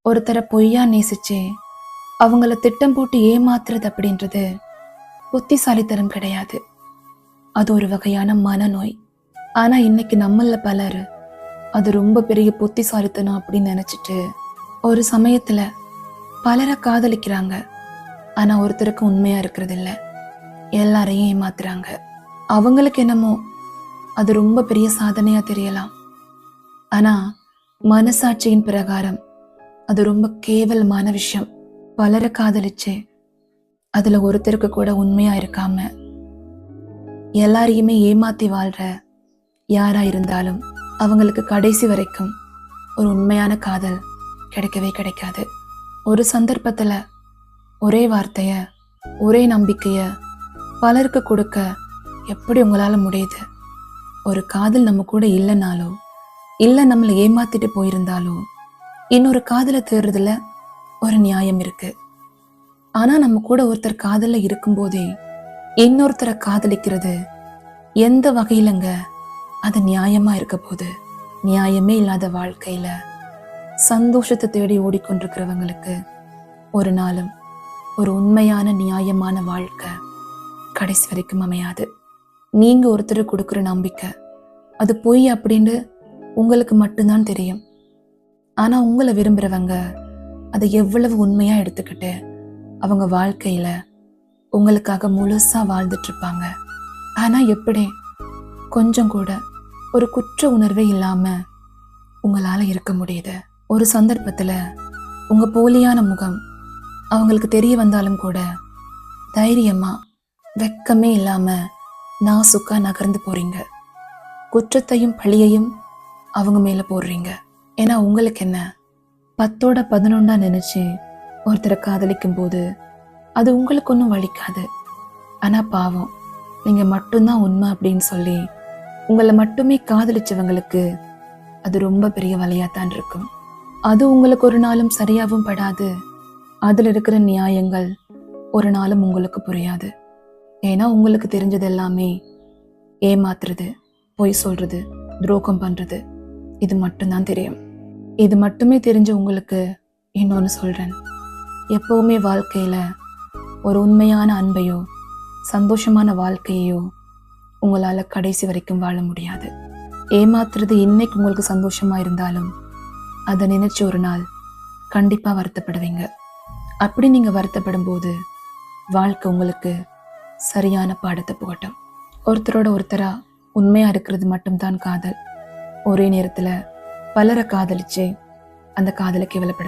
ஒருத்தரை பொய்யா நேசிச்சு அவங்கள திட்டம் போட்டு ஏமாத்துறது அப்படின்றது புத்திசாலித்தனம் கிடையாது. அது ஒரு வகையான மனநோய். ஆனா இன்னைக்கு நம்மள பலர் அது ரொம்ப பெரிய புத்திசாலித்தனம் அப்படின்னு நினைச்சிட்டு ஒரு சமயத்துல பலரை காதலிக்கிறாங்க. ஆனா ஒருத்தருக்கு உண்மையா இருக்கிறது இல்ல, எல்லாரையும் ஏமாத்துறாங்க. அவங்களுக்கு என்னமோ அது ரொம்ப பெரிய சாதனையா தெரியலாம். ஆனா மனசாட்சியின் பிரகாரம் அது ரொம்ப கேவலமான விஷயம். பலரை காதலிச்சு அதுல ஒருத்தருக்கு கூட உண்மையா இருக்காம எல்லாரையுமே ஏமாத்தி வாழ்ற யாரா இருந்தாலும் அவங்களுக்கு கடைசி வரைக்கும் ஒரு உண்மையான காதல் கிடைக்கவே கிடைக்காது. ஒரு சந்தர்ப்பத்துல ஒரே வார்த்தைய, ஒரே நம்பிக்கைய பலருக்கு கொடுக்க எப்படி உங்களால முடியுது? ஒரு காதல் நம்ம கூட இல்லைனாலோ இல்ல நம்மளை ஏமாத்திட்டு போயிருந்தாலோ இன்னொரு காதலை தேடுறதுல ஒரு நியாயம் இருக்கு. ஆனா நம்ம கூட ஒருத்தர் காதல்ல இருக்கும்போதே இன்னொருத்தரை காதலிக்கிறது எந்த வகையிலங்க அது நியாயமா இருக்க போது? நியாயமே இல்லாத வாழ்க்கையில சந்தோஷத்தை தேடி ஓடிக்கொண்டிருக்கிறவங்களுக்கு ஒரு நாளும் ஒரு உண்மையான நியாயமான வாழ்க்கை கடைசி வரைக்கும் அமையாது. நீங்க ஒருத்தர் கொடுக்குற நம்பிக்கை அது பொய் அப்படின்னு உங்களுக்கு மட்டும்தான் தெரியும். ஆனா உங்களை விரும்புறவங்க அதை எவ்வளவு உண்மையா எடுத்துக்கிட்டு அவங்க வாழ்க்கையில உங்களுக்காக முழுசா வாழ்ந்துட்டு இருப்பாங்க. ஆனா எப்படி கொஞ்சம் கூட ஒரு குற்ற உணர்வே இல்லாம உங்களால இருக்க முடியுது? ஒரு சந்தர்ப்பத்துல உங்க போலியான முகம் அவங்களுக்கு தெரிய வந்தாலும் கூட தைரியமா வெக்கமே இல்லாம நாசுக்கா நகர்ந்து போறீங்க. குற்றத்தையும் பழியையும் அவங்க மேல போடுறீங்க. ஏன்னா உங்களுக்கு என்ன, 10ஓட 11 நினைச்சு ஒருத்தரை காதலிக்கும் போது அது உங்களுக்கு ஒன்றும் வலிக்காது. ஆனா பாவம், நீங்க மட்டும்தான் உண்மை அப்படின்னு சொல்லி உங்களை மட்டுமே காதலிச்சவங்களுக்கு அது ரொம்ப பெரிய வலியாத்தான் இருக்கும். அது உங்களுக்கு ஒரு நாளும் சரியாகவும் படாது. அதுல இருக்கிற நியாயங்கள் ஒரு நாளும் உங்களுக்கு புரியாது. ஏன்னா உங்களுக்கு தெரிஞ்சது எல்லாமே ஏமாத்துறது, பொய் சொல்றது, துரோகம் பண்றது, இது மட்டும்தான் தெரியும். இது மட்டுமே தெரிஞ்ச உங்களுக்கு இன்னொன்னு சொல்றேன். எப்பவுமே வாழ்க்கையில ஒரு உண்மையான அன்பையோ சந்தோஷமான வாழ்க்கையோ உங்களால கடைசி வரைக்கும் வாழ முடியாது. ஏமாத்துறது இன்னைக்கு உங்களுக்கு சந்தோஷமா இருந்தாலும் அதை நினைச்சு ஒரு நாள் கண்டிப்பா வருத்தப்படுவீங்க. அப்படி நீங்க வருத்தப்படும் போது வாழ்க்கை உங்களுக்கு சரியான பாடத்தை புகட்டும். ஒருத்தரோட ஒருத்தரா உண்மையா இருக்கிறது மட்டும்தான் காதல். ஒரே நேரத்துல பலரை காதலிச்சு அந்த காதலை கேவலப்படு